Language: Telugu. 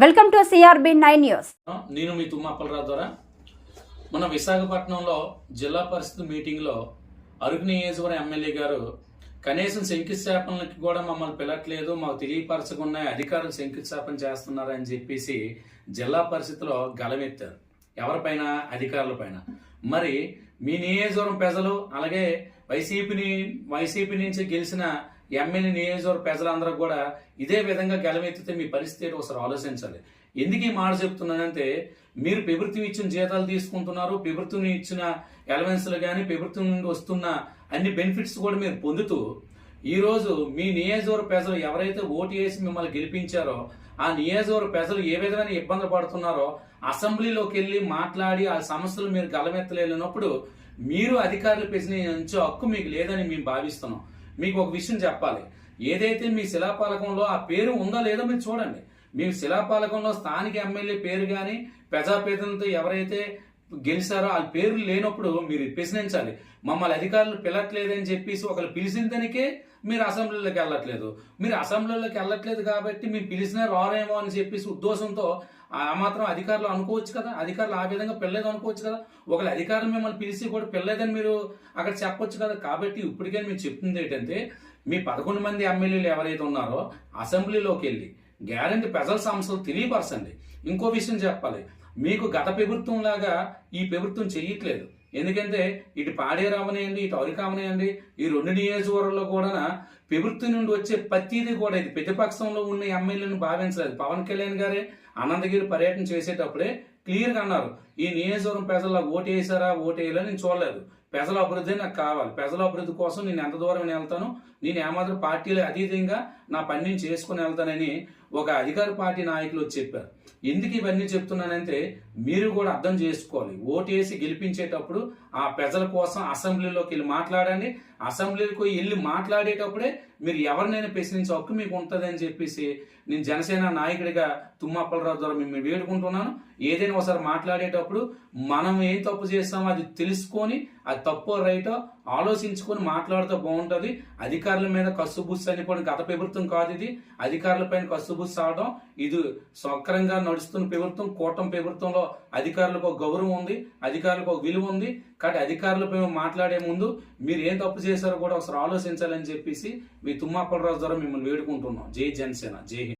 Welcome to CRB 9 news. నేను మీ తుమ్మప్పలరావు ద్వారా మన విశాఖపట్నంలో జిల్లా పరిషత్ మీటింగ్లో అరకు నియోజకవర్గం ఎమ్మెల్యే గారు కనీసం శంకుస్థాపనలకి కూడా మమ్మల్ని పిలట్లేదు, మాకు తెలియపరచకుండా అధికారులు శంకుస్థాపన చేస్తున్నారని చెప్పేసి జిల్లా పరిషత్లో గలమెత్తారు. ఎవరిపైన? అధికారుల పైన. మరి మీ నియోజకవర్గం ప్రజలు అలాగే వైసీపీ నుంచి గెలిచిన ఎమ్మెల్యే నియోజకవర్గ ప్రజలందరూ కూడా ఇదే విధంగా గెలవెత్తితే మీ పరిస్థితి ఒకసారి ఆలోచించాలి. ఎందుకు ఈ మాట చెప్తున్నానంటే, మీరు ప్రభుత్వం ఇచ్చిన జీతాలు తీసుకుంటున్నారు, ప్రభుత్వం ఇచ్చిన అలవెన్స్లు కానీ ప్రభుత్వం నుండి వస్తున్న అన్ని బెనిఫిట్స్ కూడా మీరు పొందుతూ ఈరోజు మీ నియోజకవర్గ ప్రజలు ఎవరైతే ఓటు వేసి మిమ్మల్ని గెలిపించారో ఆ నియోజకవర్గ ప్రజలు ఏ విధమైన ఇబ్బంది పడుతున్నారో అసెంబ్లీలోకి వెళ్ళి మాట్లాడి ఆ సమస్యలు మీరు గలమెత్తలేనప్పుడు మీరు అధికారులు ప్రశ్నించే హక్కు మీకు లేదని మేము భావిస్తున్నాం. మీకు ఒక విషయం చెప్పాలి, ఏదైతే మీ శిలాపాలకంలో ఆ పేరు ఉందో లేదో మీరు చూడండి. మీ శిలాపాలకంలో స్థానిక ఎమ్మెల్యే పేరు కానీ ప్రజాప్రతినిధులతో ఎవరైతే గెలిచారో వాళ్ళ పేర్లు లేనప్పుడు మీరు ప్రశ్నించాలి. మమ్మల్ని అధికారులు పిలట్లేదని చెప్పేసి ఒకరు పిలిచిన దానికే మీరు అసెంబ్లీలోకి వెళ్ళట్లేదు. మీరు అసెంబ్లీలోకి వెళ్ళట్లేదు కాబట్టి మీరు పిలిచినా రారేమో అని చెప్పేసి ఉద్దేశంతో ఆ మాత్రం అధికారులు అనుకోవచ్చు కదా, అధికారులు ఆ విధంగా పిల్లలేదు అనుకోవచ్చు కదా. ఒకళ్ళు అధికారులు మిమ్మల్ని పిలిచి కూడా పిల్లలేదని మీరు అక్కడ చెప్పొచ్చు కదా. కాబట్టి ఇప్పటికే మీరు చెప్తుంది ఏంటంటే, మీ 11 మంది ఎమ్మెల్యేలు ఎవరైతే ఉన్నారో అసెంబ్లీలోకి వెళ్ళి గ్యారంటీ ప్రజల సమస్యలు తెలియపరచండి. ఇంకో విషయం చెప్పాలి, మీకు గత ప్రభుత్వం లాగా ఈ ప్రభుత్వం చెయ్యట్లేదు. ఎందుకంటే ఇటు పాడేరు అవనేయండి, ఇటు అరకు అవనేయండి, ఈ 2 నియోజకవర్గాల్లో కూడా ప్రభుత్వం నుండి వచ్చే ప్రతిదీ కూడా ఇది ప్రతిపక్షంలో ఉన్న ఎమ్మెల్యేలను భావించలేదు. పవన్ కళ్యాణ్ గారే అనంతగిరి పర్యటన చేసేటప్పుడే క్లియర్గా అన్నారు, ఈ నియోజకవర్గం ప్రజల్లో ఓటు వేసారా ఓటు వేయాలని నేను చూడలేదు, ప్రజల అభివృద్ధి నాకు కావాలి, ప్రజల అభివృద్ధి కోసం నేను ఎంత దూరం వెళ్తాను, నేను ఏమాత్రం పార్టీలు అతీతంగా నా పని నేను చేసుకుని వెళ్తానని ఒక అధికార పార్టీ నాయకులు వచ్చి చెప్పారు. ఎందుకు ఇవన్నీ చెప్తున్నానంటే, మీరు కూడా అర్థం చేసుకోవాలి, ఓటు వేసి గెలిపించేటప్పుడు ఆ ప్రజల కోసం అసెంబ్లీలోకి వెళ్ళి మాట్లాడండి. అసెంబ్లీకి వెళ్ళి మాట్లాడేటప్పుడే మీరు ఎవరినైనా ప్రశ్నించే హక్కు మీకు ఉంటుంది అని చెప్పేసి నేను జనసేన నాయకుడిగా తుమ్మప్పలరావు ద్వారా మేము వేడుకుంటున్నాను. ఏదైనా ఒకసారి మాట్లాడేటప్పుడు మనం ఏం తప్పు చేస్తామో అది తెలుసుకొని అది తప్పో రైటో ఆలోచించుకొని మాట్లాడితే బాగుంటుంది. అధికారుల మీద కసుబుస్సు అనిపోయిన గత ప్రభుత్వం కాదు ఇది. అధికారుల పైన కసుబుస్సు అవడం ఇది సక్రంగా నడుస్తున్న ప్రభుత్వం. కూటమి ప్రభుత్వంలో అధికారులకు ఒక గౌరవం ఉంది, అధికారులకు ఒక విలువ ఉంది. కాబట్టి అధికారులపై మాట్లాడే ముందు మీరు ఏం తప్పు చేశారో కూడా ఒకసారి ఆలోచించాలని చెప్పేసి మీ తుమ్మప్పలరావు ద్వారా మిమ్మల్ని వేడుకుంటున్నాం. జై జనసేన, జై హింద్.